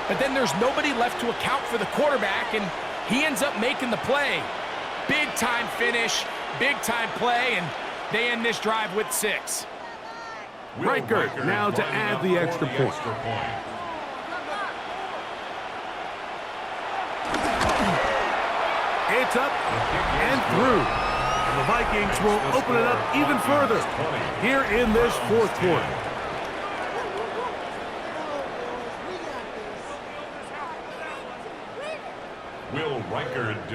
but then there's nobody left to account for the quarterback, and he ends up making the play. Big-time finish, big-time play, and they end this drive with 6. Riker now to add the extra point. It's up and through. And the Vikings will open it up even further here in this 4th quarter.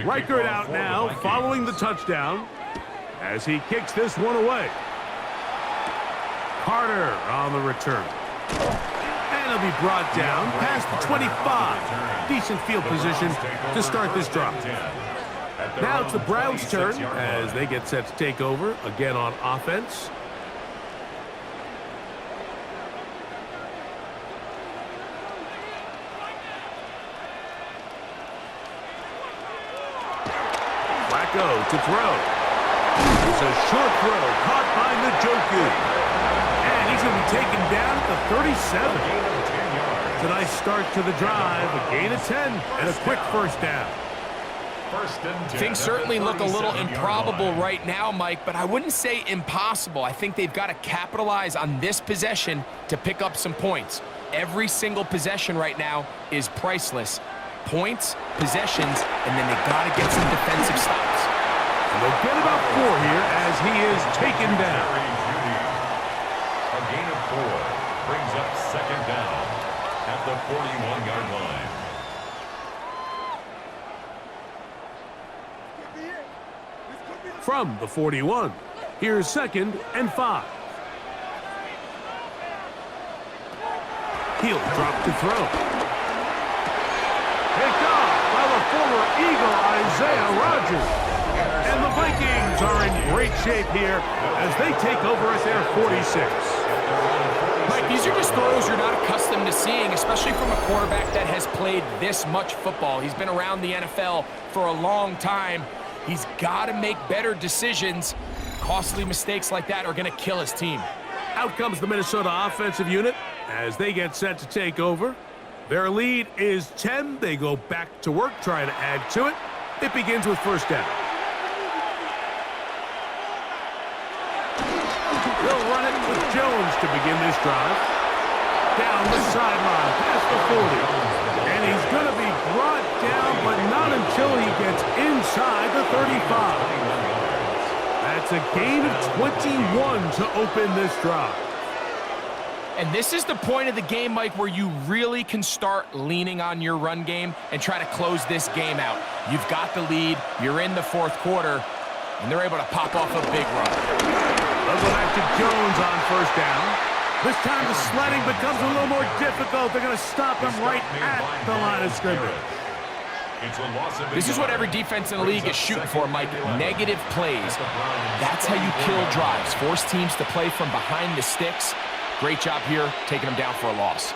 Reichert out now, following the touchdown, as he kicks this one away. Carter on the return. And he'll be brought down past the 25. Decent field position to start this drive. Now it's the Browns' turn as they get set to take over again on offense. To throw. It's a short throw caught by Njoku. And he's going to be taken down at the 37. It's a nice start to the drive. A gain of 10 and a quick 1st down. Things certainly look a little improbable right now, Mike, but I wouldn't say impossible. I think they've got to capitalize on this possession to pick up some points. Every single possession right now is priceless. Points, possessions, and then they got to get some defensive stops. And they'll get about 4 here as he is taken down. A gain of 4 brings up 2nd down at the 41-yard line. From the 41, here's 2nd and 5. He'll drop to throw. Picked off by the former Eagle, Isaiah Rodgers. And the Vikings are in great shape here as they take over at their 46. Mike, these are just throws you're not accustomed to seeing, especially from a quarterback that has played this much football. He's been around the NFL for a long time. He's got to make better decisions. Costly mistakes like that are going to kill his team. Out comes the Minnesota offensive unit as they get set to take over. Their lead is 10. They go back to work, trying to add to it. It begins with 1st down. They'll run it with Jones to begin this drive. Down the sideline, past the 40. And he's going to be brought down, but not until he gets inside the 35. That's a gain of 21 to open this drive. And this is the point of the game, Mike, where you really can start leaning on your run game and try to close this game out. You've got the lead, you're in the 4th quarter, and they're able to pop off a big run. They'll go back to Jones on 1st down. This time the sledding becomes a little more difficult. They're going to stop him right at the line of scrimmage. It's a loss of This is what every defense in the league is shooting for, Mike. Negative plays. That's how you kill drives. Force teams to play from behind the sticks. Great job here, taking them down for a loss.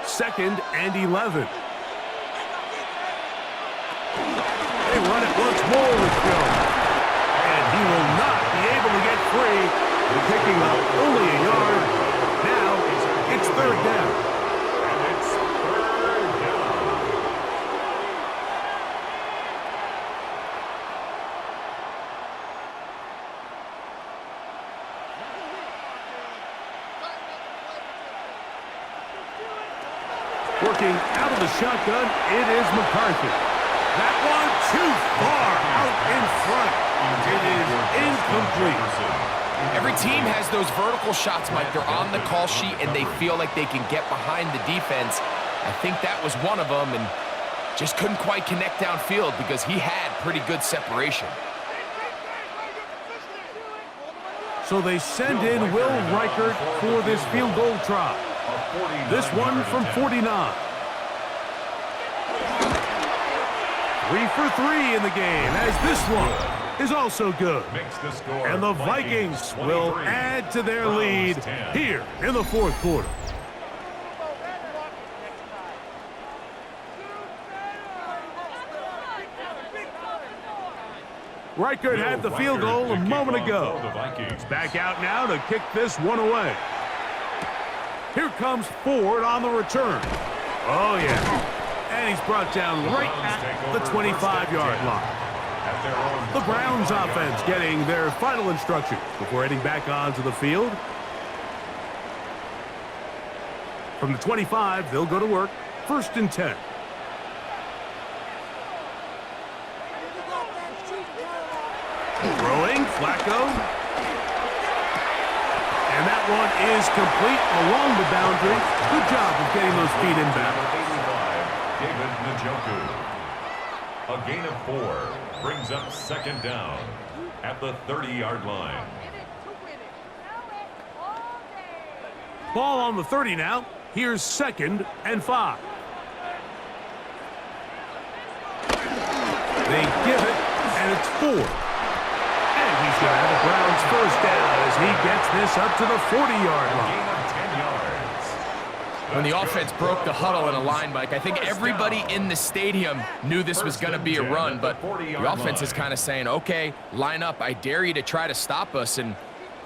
2nd and 11. They run it once more with Jones. And he will not be able to get free. Picking up only a yard. Now it's 3rd down. And it's 3rd down. Working out of the shotgun, it is McCarthy. That one too far out in front. It is incomplete. Every team has those vertical shots, Mike. They're on the call sheet, and they feel like they can get behind the defense. I think that was one of them, and just couldn't quite connect downfield because he had pretty good separation. So they send in Will Reichert for this field goal try. This one from 49. 3 for 3 in the game, as this one is also good. And the Vikings will add to their lead here in the 4th quarter. Reichert had the field goal a moment ago. He's back out now to kick this one away. Here comes Ford on the return. Oh, yeah. And he's brought down right at the 25-yard line. The Browns offense getting their final instructions before heading back onto the field. From the 25, they'll go to work. 1st and 10. Throwing, Flacco. And that one is complete along the boundary. Good job of getting those feet in bounds. David Njoku. A gain of 4 brings up 2nd down at the 30-yard line. Ball on the 30 now. Here's 2nd and 5. They give it, and it's 4. And he's going to have the Browns 1st down as he gets this up to the 40-yard line. Gain of 10 yards. When the offense broke the huddle in a line, Mike, I think everybody in the stadium knew this was going to be a run, but the offense is kind of saying, okay, line up. I dare you to try to stop us, and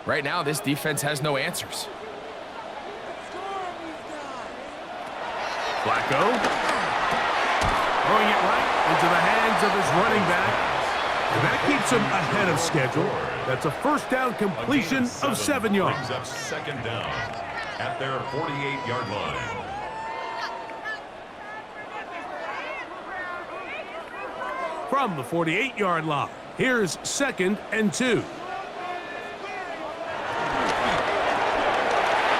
right now this defense has no answers. Flacco throwing it right into the hands of his running back. And that keeps him ahead of schedule. That's a 1st down completion of 7 yards. Brings up 2nd down at their 48-yard line. From the 48-yard line, here's 2nd and 2.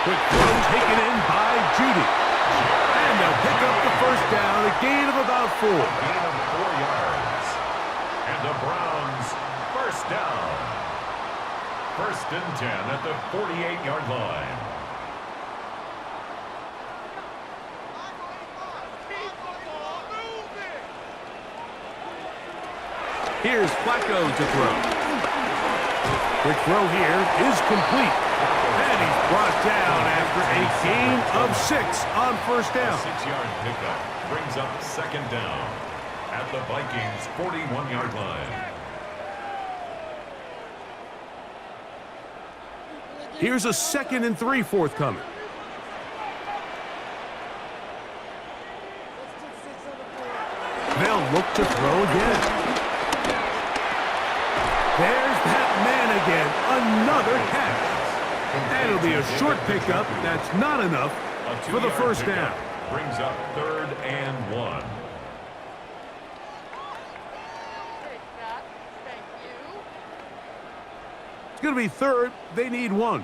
Quick throw taken in by Judy. And they'll pick up the 1st down, a gain of about 4. Gain of 4 yards. And the Browns 1st down. 1st and 10 at the 48-yard line. Here's Flacco to throw. Quick throw here is complete. And he's brought down after a gain of 6 on 1st down. 6-yard pickup brings up 2nd down at the Vikings 41-yard line. Here's a 2nd and 3 forthcoming. They'll look to throw again. There's that man again. Another catch. And it'll be a short pickup. That's not enough for the 1st down. Brings up 3rd and 1. It's going to be 3rd. They need 1.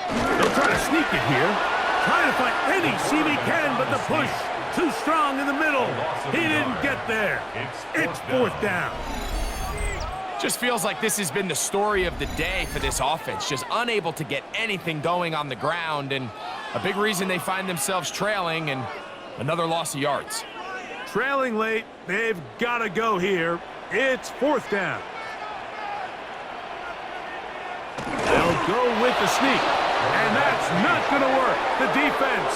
They'll try to sneak it here. Trying to find any seam he can, but the push too strong in the middle. He didn't get there. It's 4th down. Just feels like this has been the story of the day for this offense. Just unable to get anything going on the ground. And A big reason they find themselves trailing and another loss of yards. Trailing late, they've got to go here. It's 4th down. They'll go with the sneak, and that's not going to work. The defense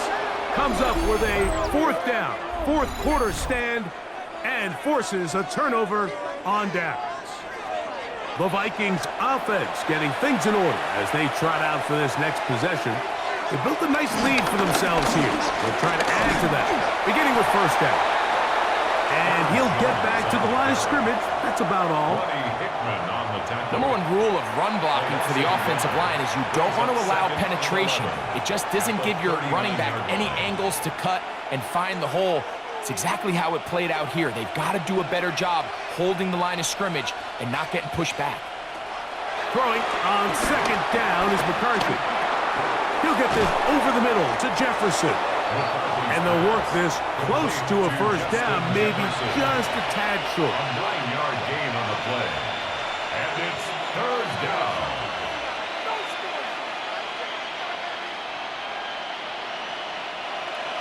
comes up with a 4th down, 4th quarter stand, and forces a turnover on downs. The Vikings offense getting things in order as they trot out for this next possession. They built a nice lead for themselves here. They'll try to add to that, beginning with 1st down. And he'll get back to the line of scrimmage. That's about all. Number one rule of run blocking for the offensive line is you don't want to allow penetration. It just doesn't give your running back any angles to cut and find the hole. It's exactly how it played out here. They've got to do a better job holding the line of scrimmage and not getting pushed back. Throwing on 2nd down is McCarthy. He'll get this over the middle to Jefferson. And they'll work this close to a 1st down, maybe just a tad short. A 9-yard gain on the play. And it's 3rd down.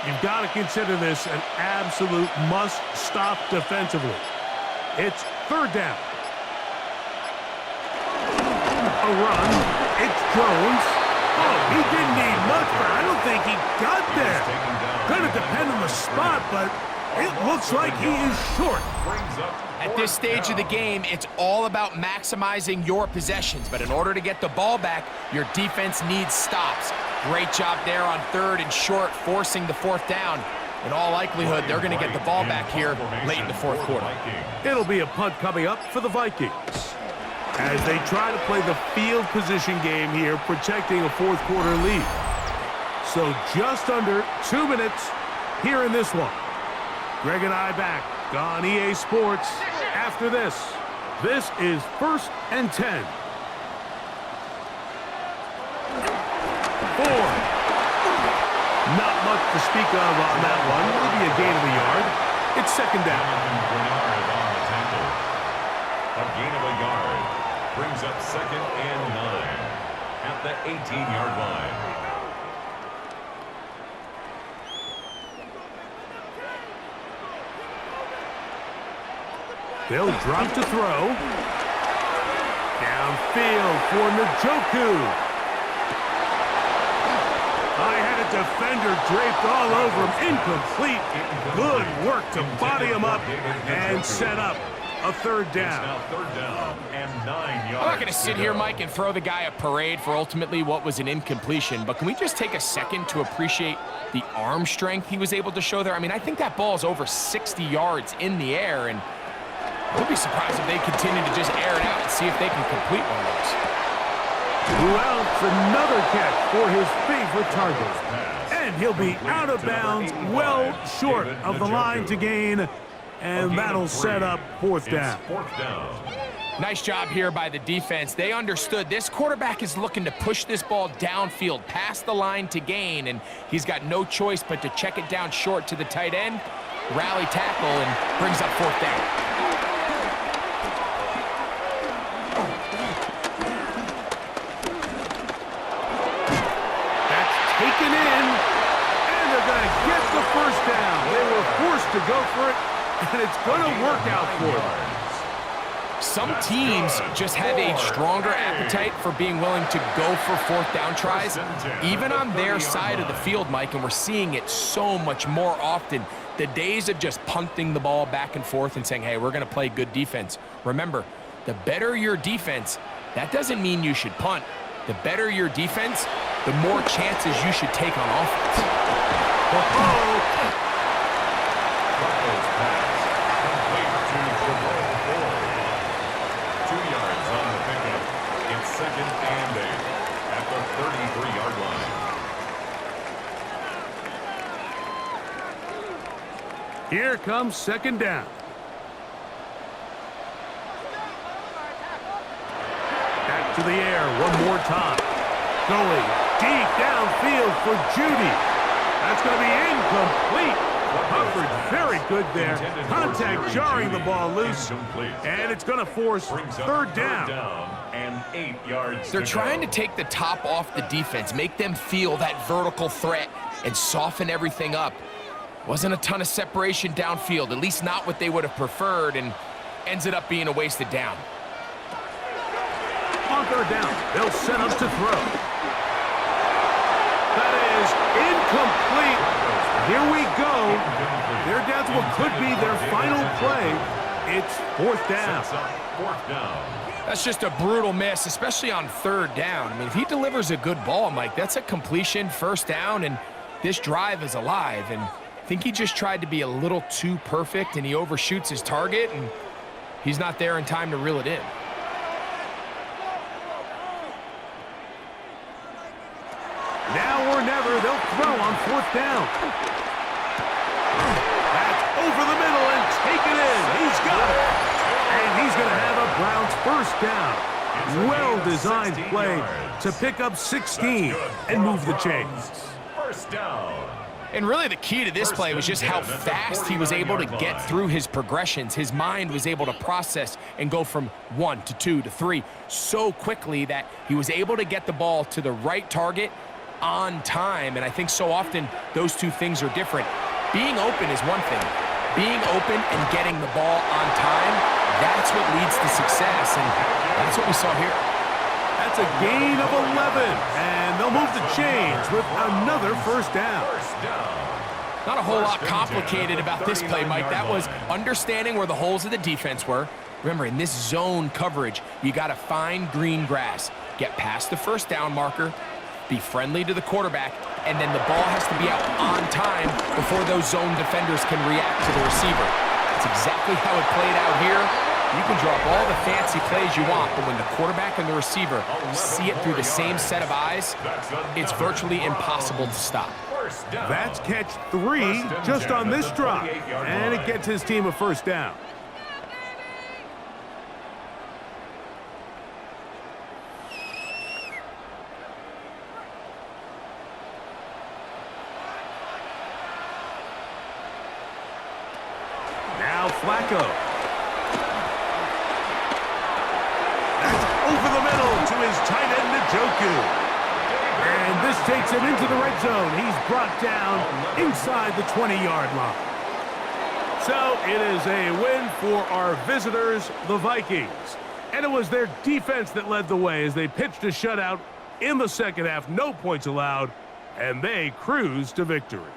You've got to consider this an absolute must-stop defensively. It's 3rd down. A run. It's Jones. Oh, he didn't need much, but I don't think he got there. Going to depend on the spot, but it looks like he is short. At this stage of the game, it's all about maximizing your possessions. But in order to get the ball back, your defense needs stops. Great job there on 3rd and short, forcing the 4th down. In all likelihood, they're going to get the ball back here late in the 4th quarter. It'll be a punt coming up for the Vikings as they try to play the field position game here, protecting a 4th quarter lead. So just under 2 minutes here in this one. Greg and I back on EA Sports after this. This is 1st and 10. 4. Not much to speak of on that one. Maybe a gain of a yard. It's 2nd down. A gain of a yard brings up 2nd and 9 at the 18-yard line. They'll drop to throw. Downfield for Njoku. I had a defender draped all over him. Incomplete. Good work to body him up and set up a 3rd down. Now 3rd down and 9 yards. I'm not going to sit here, Mike, and throw the guy a parade for ultimately what was an incompletion, but can we just take a second to appreciate the arm strength he was able to show there? I mean, I think that ball is over 60 yards in the air, and I would be surprised if they continue to just air it out and see if they can complete one of those. Well, it's another catch for his favorite target. And he'll be out of bounds, well short of the line to gain, and that'll set up 4th down. 4th down. Nice job here by the defense. They understood this quarterback is looking to push this ball downfield past the line to gain, and he's got no choice but to check it down short to the tight end, rally tackle, and brings up 4th down. Taken in, and they're going to get the 1st down. They were forced to go for it, and it's going to work out for them. Some teams just have a stronger appetite for being willing to go for 4th down tries, even on their side of the field, Mike, and we're seeing it so much more often. The days of just punting the ball back and forth and saying, hey, we're going to play good defense. Remember, the better your defense, that doesn't mean you should punt. The better your defense, the more chances you should take on offense. Buffalo's pass complete to Tiburon. 2 yards on the pickup. It's 2nd and 8 at the 33-yard line. Here comes 2nd down. Back to the air one more time. Going deep downfield for Judy. That's going to be incomplete. Coverage very good there. Contact jarring the ball loose. And it's going to force 3rd down. and 8 yards. They're trying to take the top off the defense, make them feel that vertical threat, and soften everything up. Wasn't a ton of separation downfield, at least not what they would have preferred, and ends it up being a wasted down. On third down, they'll set up to throw. That is incomplete. Here we go. They're down to what could be their final play. It's fourth down. That's just a brutal miss, especially on third down. I mean, if he delivers a good ball, Mike, that's a completion, first down, and this drive is alive. And I think he just tried to be a little too perfect, and he overshoots his target, and he's not there in time to reel it in. Now or never, they'll throw on fourth down. That's over the middle and taken in. He's got it. And he's going to have a Browns first down. Well-designed play to pick up 16 and move the chains. First down. And really the key to this play was just how fast he was able to get through his progressions. His mind was able to process and go from 1 to 2 to 3 so quickly that he was able to get the ball to the right target on time. And I think so often those two things are different. Being open is one thing. Being open and getting the ball on time, that's what leads to success. And that's what we saw here. That's a gain of 11, and they'll move the chains with another first down. Not a whole lot complicated about this play, Mike. That was understanding where the holes of the defense were. Remember, in this zone coverage, you got to find green grass, get past the first down marker, be friendly to the quarterback, and then the ball has to be out on time before those zone defenders can react to the receiver. That's exactly how it played out here. You can draw up all the fancy plays you want, but when the quarterback and the receiver see it through the same set of eyes, it's virtually impossible to stop. That's catch 3 just on this drive, and it gets his team a first down. Now Flacco. That's over the middle to his tight end, Njoku. And this takes him into the red zone. He's brought down inside the 20-yard line. So it is a win for our visitors, the Vikings. And it was their defense that led the way as they pitched a shutout in the second half. No points allowed, and they cruised to victory.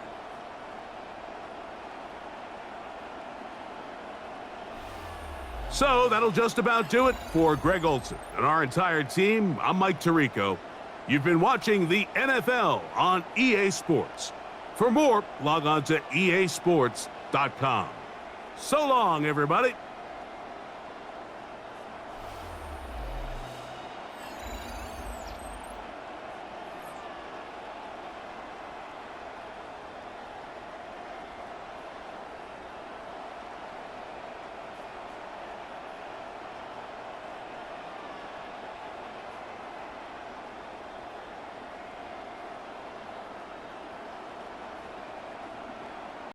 So that'll just about do it for Greg Olson and our entire team. I'm Mike Tirico. You've been watching the NFL on EA Sports. For more, log on to easports.com. So long, everybody.